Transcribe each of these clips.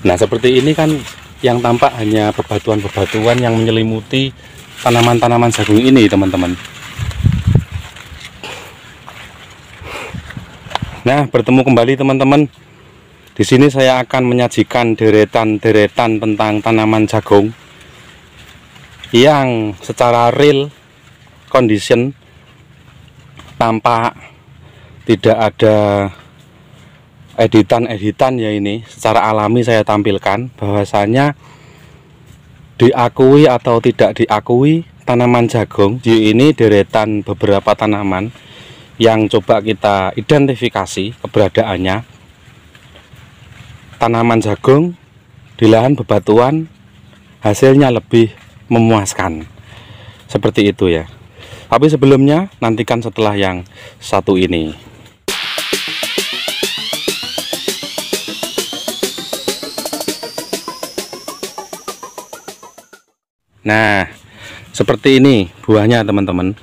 Nah, seperti ini kan yang tampak hanya bebatuan-bebatuan yang menyelimuti tanaman-tanaman jagung ini, teman-teman. Nah, bertemu kembali teman-teman. Di sini saya akan menyajikan deretan-deretan tentang tanaman jagung yang secara real condition, tampak tidak ada editan-editan ya, ini secara alami saya tampilkan bahwasanya diakui atau tidak diakui tanaman jagung. Ini deretan beberapa tanaman yang coba kita identifikasi keberadaannya. Tanaman jagung di lahan bebatuan hasilnya lebih memuaskan, seperti itu ya. Tapi sebelumnya nantikan setelah yang satu ini. Nah, seperti ini buahnya teman-teman.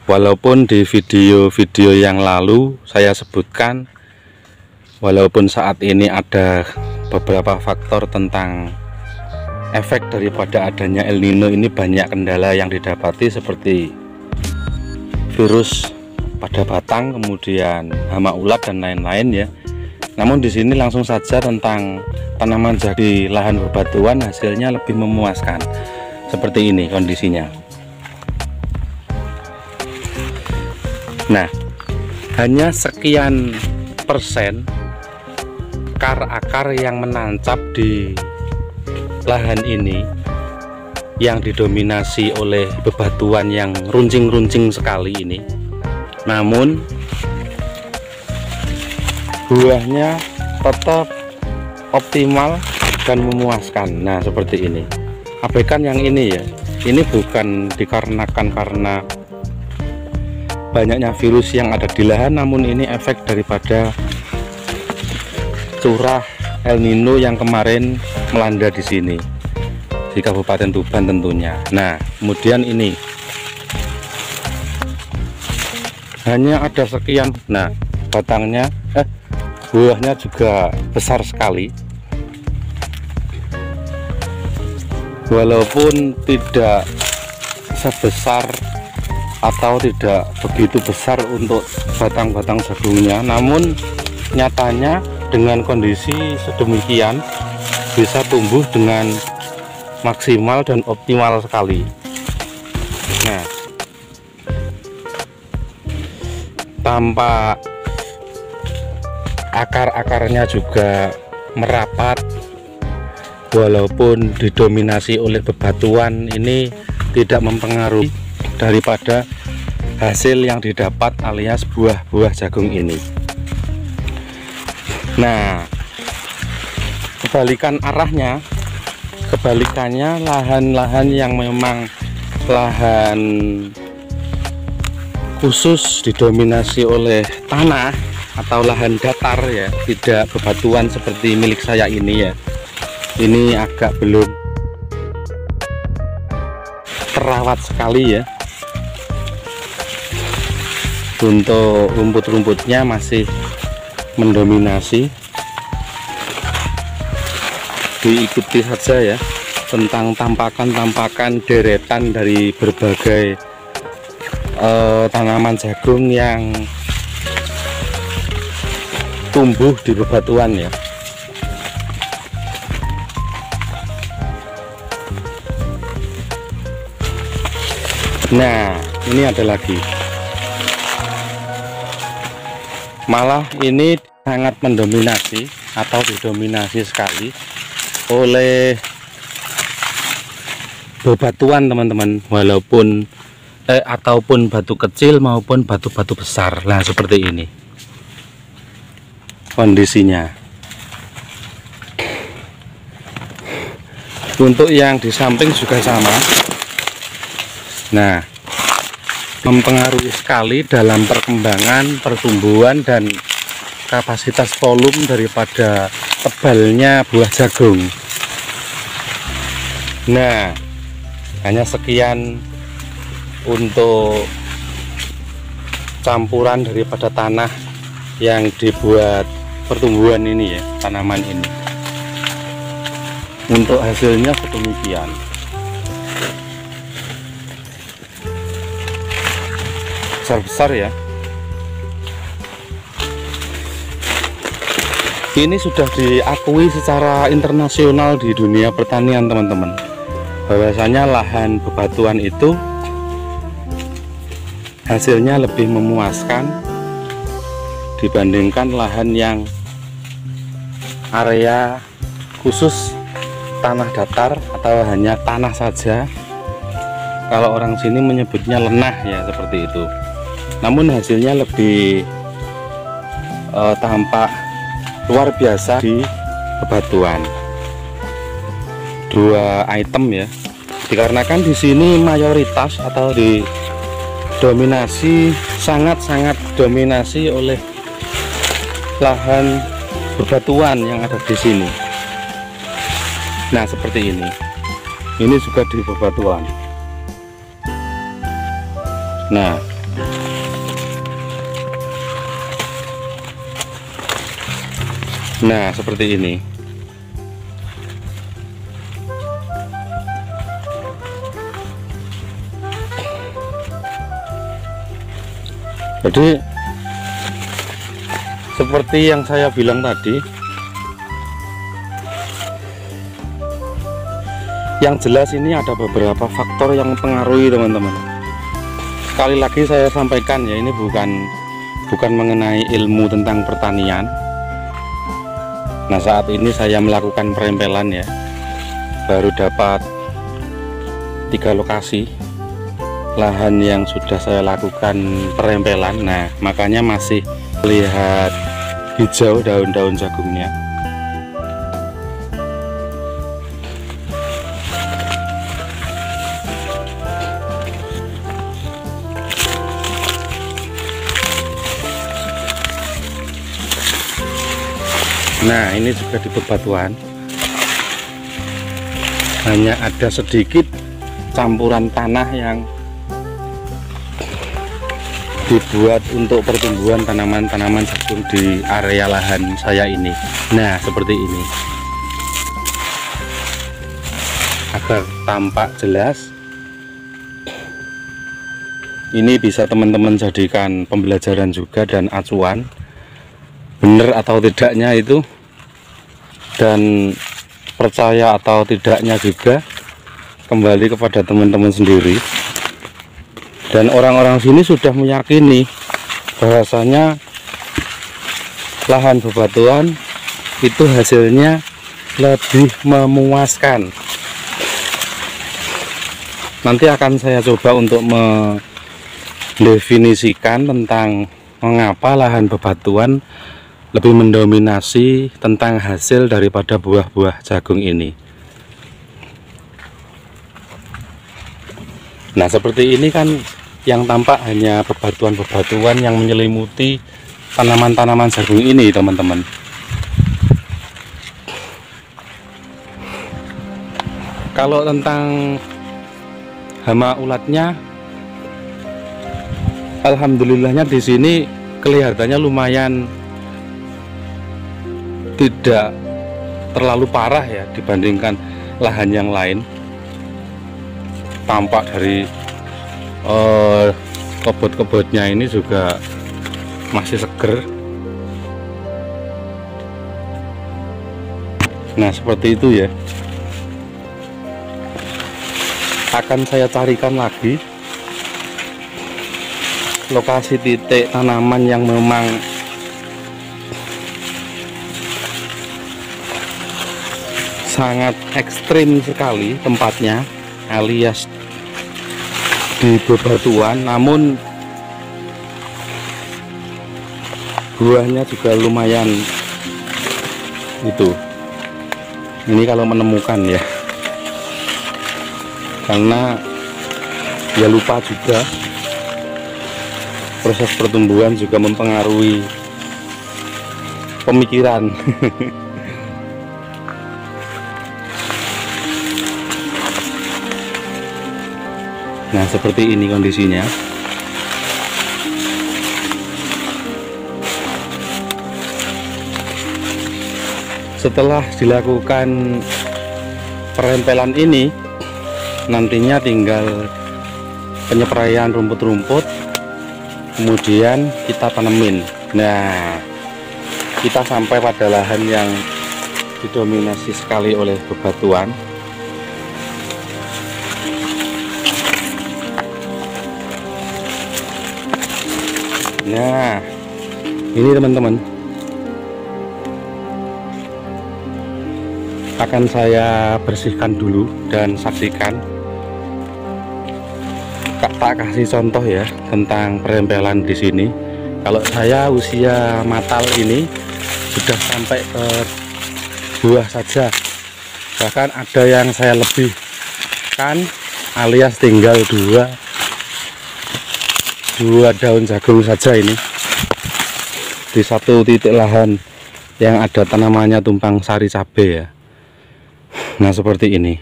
Walaupun di video-video yang lalu saya sebutkan, walaupun saat ini ada beberapa faktor tentang efek daripada adanya El Nino ini, banyak kendala yang didapati seperti virus pada batang, kemudian hama ulat dan lain-lain ya. Namun di sini langsung saja tentang tanaman jagung di lahan bebatuan hasilnya lebih memuaskan. Seperti ini kondisinya. Nah, hanya sekian persen akar-akar yang menancap di lahan ini yang didominasi oleh bebatuan yang runcing-runcing sekali ini. Namun buahnya tetap optimal dan memuaskan. Nah, seperti ini. Abaikan yang ini ya. Ini bukan dikarenakan karena banyaknya virus yang ada di lahan, namun ini efek daripada curah El Nino yang kemarin melanda di sini di Kabupaten Tuban tentunya. Nah, kemudian ini hanya ada sekian. Nah, batangnya buahnya juga besar sekali, walaupun tidak sebesar atau tidak begitu besar untuk batang-batang jagungnya, namun nyatanya dengan kondisi sedemikian bisa tumbuh dengan maksimal dan optimal sekali. Nah, tampak akar-akarnya juga merapat, walaupun didominasi oleh bebatuan, ini tidak mempengaruhi daripada hasil yang didapat alias buah-buah jagung ini. Nah, kebalikannya lahan-lahan yang memang lahan khusus didominasi oleh tanah atau lahan datar ya, tidak bebatuan seperti milik saya ini ya. Ini agak belum terawat sekali ya. Untuk rumput-rumputnya masih mendominasi. Diikuti saja ya tentang tampakan-tampakan deretan dari berbagai tanaman jagung yang tumbuh di bebatuan ya. Nah, ini ada lagi. Malah ini sangat mendominasi atau didominasi sekali oleh bebatuan teman-teman, walaupun ataupun batu kecil maupun batu-batu besar. Nah, seperti ini kondisinya. Untuk yang di samping juga sama. Nah, mempengaruhi sekali dalam perkembangan, pertumbuhan, dan kapasitas volume daripada tebalnya buah jagung. Nah, hanya sekian untuk campuran daripada tanah yang dibuat pertumbuhan ini ya, tanaman ini. Untuk hasilnya sedemikian. Besar-besar ya. Ini sudah diakui secara internasional di dunia pertanian, teman-teman, bahwasanya lahan bebatuan itu hasilnya lebih memuaskan dibandingkan lahan yang area khusus tanah datar atau hanya tanah saja. Kalau orang sini menyebutnya lenah ya, seperti itu. Namun hasilnya lebih tampak luar biasa di bebatuan. 2 item ya, dikarenakan di sini mayoritas atau didominasi, sangat-sangat dominasi oleh lahan bebatuan yang ada di sini. Nah, seperti ini juga di bebatuan. Nah, seperti ini. Jadi seperti yang saya bilang tadi, yang jelas ini ada beberapa faktor yang mempengaruhi, teman-teman. Sekali lagi saya sampaikan ya, ini bukan mengenai ilmu tentang pertanian. Nah, saat ini saya melakukan perempelan ya, baru dapat 3 lokasi lahan yang sudah saya lakukan perempelan. Nah, makanya masih lihat hijau daun-daun jagungnya. Nah, ini juga di bebatuan, hanya ada sedikit campuran tanah yang dibuat untuk pertumbuhan tanaman-tanaman jagung di area lahan saya ini. Nah, seperti ini, agar tampak jelas. Ini bisa teman-teman jadikan pembelajaran juga dan acuan, benar atau tidaknya itu, dan percaya atau tidaknya juga kembali kepada teman-teman sendiri. Dan orang-orang sini sudah meyakini bahwasanya lahan bebatuan itu hasilnya lebih memuaskan. Nanti akan saya coba untuk mendefinisikan tentang mengapa lahan bebatuan lebih mendominasi tentang hasil daripada buah-buah jagung ini. Nah, seperti ini kan yang tampak hanya bebatuan-bebatuan yang menyelimuti tanaman-tanaman jagung ini, teman-teman. Kalau tentang hama ulatnya, alhamdulillahnya di sini kelihatannya lumayan tidak terlalu parah ya dibandingkan lahan yang lain. Tampak dari kebot-kebotnya ini juga masih seger. Nah, seperti itu ya. Akan saya carikan lagi lokasi titik tanaman yang memang sangat ekstrim sekali tempatnya, alias di bebatuan, namun buahnya juga lumayan itu. Ini kalau menemukan ya, karena ya lupa juga, proses pertumbuhan juga mempengaruhi pemikiran. Nah, seperti ini kondisinya. setelah dilakukan perempelan ini, nantinya tinggal penyepraian rumput-rumput, kemudian kita tanemin. Nah, kita sampai pada lahan yang didominasi sekali oleh bebatuan. Nah, ini teman-teman, akan saya bersihkan dulu dan saksikan. Tak kasih contoh ya tentang perempelan di sini. Kalau saya usia matal ini sudah sampai ke buah saja, bahkan ada yang saya lebihkan alias tinggal dua daun jagung saja ini di satu titik lahan yang ada tanamannya tumpang sari cabai ya. Nah, seperti ini,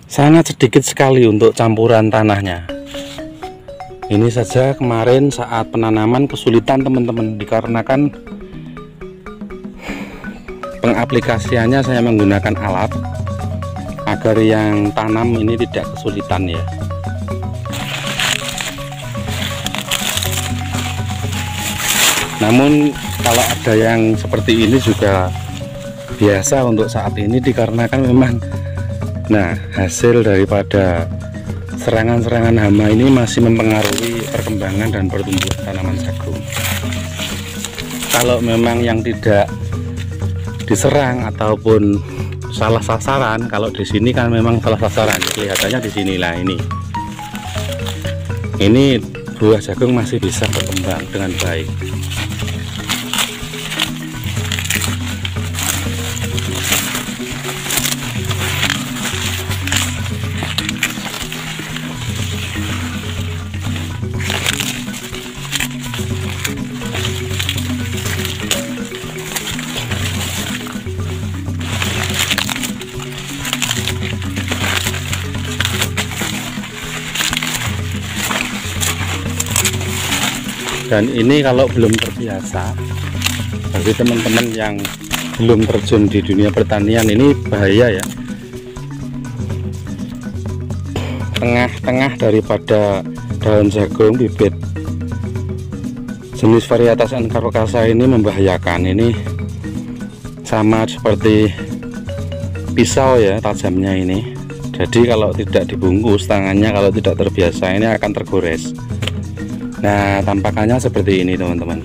sangat sedikit sekali untuk campuran tanahnya. Ini saja kemarin saat penanaman kesulitan teman-teman, dikarenakan pengaplikasiannya saya menggunakan alat agar yang tanam ini tidak kesulitan ya. Namun kalau ada yang seperti ini juga biasa untuk saat ini, dikarenakan memang hasil daripada serangan-serangan hama ini masih mempengaruhi perkembangan dan pertumbuhan tanaman jagung. Kalau memang yang tidak diserang ataupun salah sasaran, kalau di sini kan memang salah sasaran, kelihatannya di sinilah ini buah jagung masih bisa berkembang dengan baik. Dan ini kalau belum terbiasa, bagi teman-teman yang belum terjun di dunia pertanian, ini bahaya ya. Tengah-tengah daripada daun jagung bibit jenis varietas Encarocassa ini membahayakan. Ini sama seperti pisau ya, tajamnya ini. Jadi kalau tidak dibungkus, tangannya kalau tidak terbiasa ini akan tergores. Nah, tampakannya seperti ini teman-teman.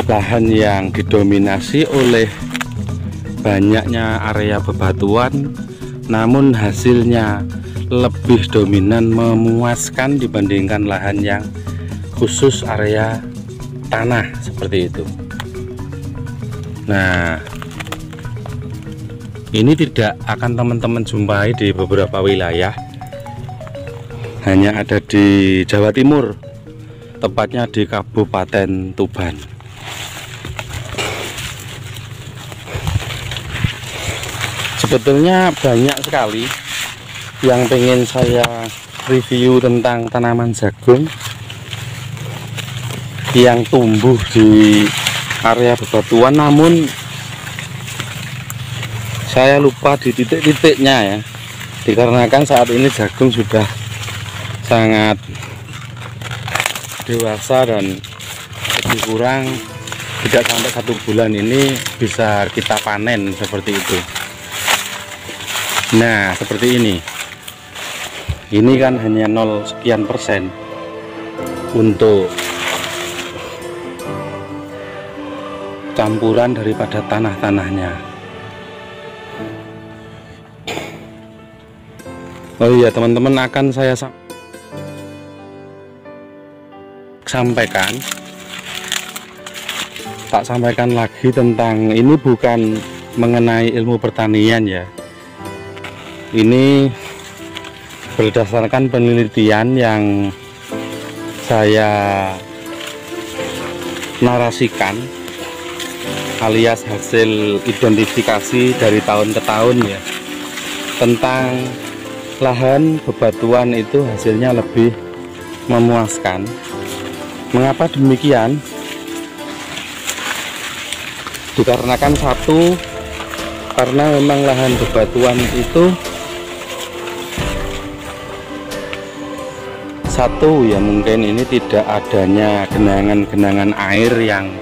Lahan yang didominasi oleh banyaknya area bebatuan, namun hasilnya lebih dominan memuaskan dibandingkan lahan yang khusus area tanah seperti itu. Nah, ini tidak akan teman-teman jumpai di beberapa wilayah, hanya ada di Jawa Timur, tepatnya di Kabupaten Tuban. Sebetulnya banyak sekali yang pengen saya review tentang tanaman jagung yang tumbuh di area bebatuan, namun saya lupa di titik-titiknya ya, dikarenakan saat ini jagung sudah sangat dewasa dan lebih kurang tidak sampai 1 bulan ini bisa kita panen seperti itu. Nah, seperti ini kan hanya 0 sekian persen untuk campuran daripada tanah-tanahnya. Oh iya teman-teman, akan saya sampaikan lagi tentang ini, bukan mengenai ilmu pertanian ya. Ini berdasarkan penelitian yang saya narasikan alias hasil identifikasi dari tahun ke tahun ya, tentang lahan bebatuan itu hasilnya lebih memuaskan. Mengapa demikian? Dikarenakan satu, karena memang lahan bebatuan itu satu ya, mungkin ini tidak adanya genangan-genangan air yang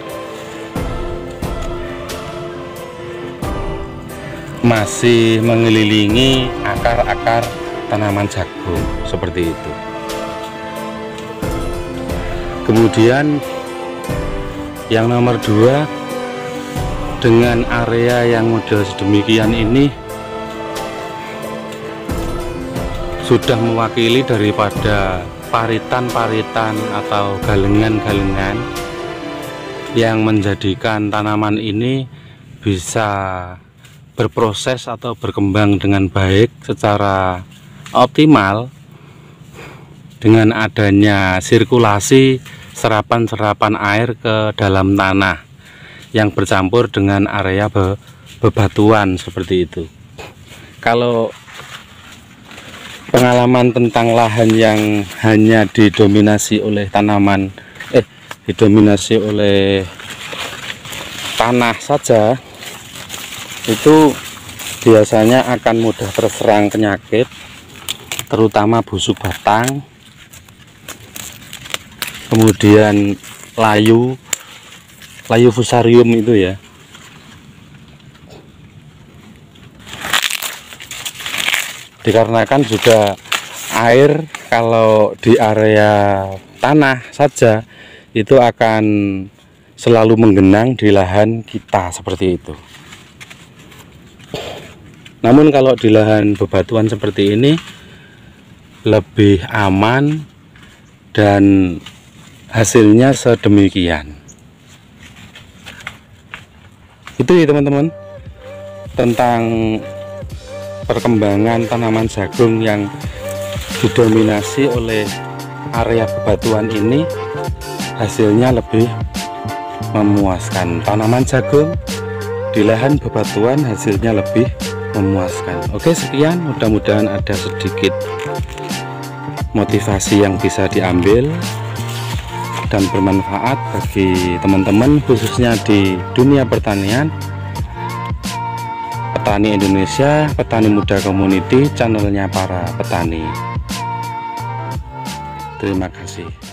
masih mengelilingi akar-akar tanaman jagung seperti itu. Kemudian yang nomor dua, dengan area yang model sedemikian ini sudah mewakili daripada paritan-paritan atau galengan-galengan yang menjadikan tanaman ini bisa berproses atau berkembang dengan baik secara optimal dengan adanya sirkulasi serapan-serapan air ke dalam tanah yang bercampur dengan area bebatuan seperti itu. Kalau pengalaman tentang lahan yang hanya didominasi oleh didominasi oleh tanah saja, itu biasanya akan mudah terserang penyakit, terutama busuk batang, kemudian layu fusarium itu ya. Dikarenakan juga air kalau di area tanah saja itu akan selalu menggenang di lahan kita seperti itu. Namun kalau di lahan bebatuan seperti ini lebih aman dan hasilnya sedemikian. Itu ya teman-teman, tentang perkembangan tanaman jagung yang didominasi oleh area bebatuan ini, hasilnya lebih memuaskan. Tanaman jagung di lahan bebatuan hasilnya lebih memuaskan. Oke, sekian, mudah-mudahan ada sedikit motivasi yang bisa diambil dan bermanfaat bagi teman-teman, khususnya di dunia pertanian. Petani Indonesia, Petani Muda Community, channelnya para petani. Terima kasih.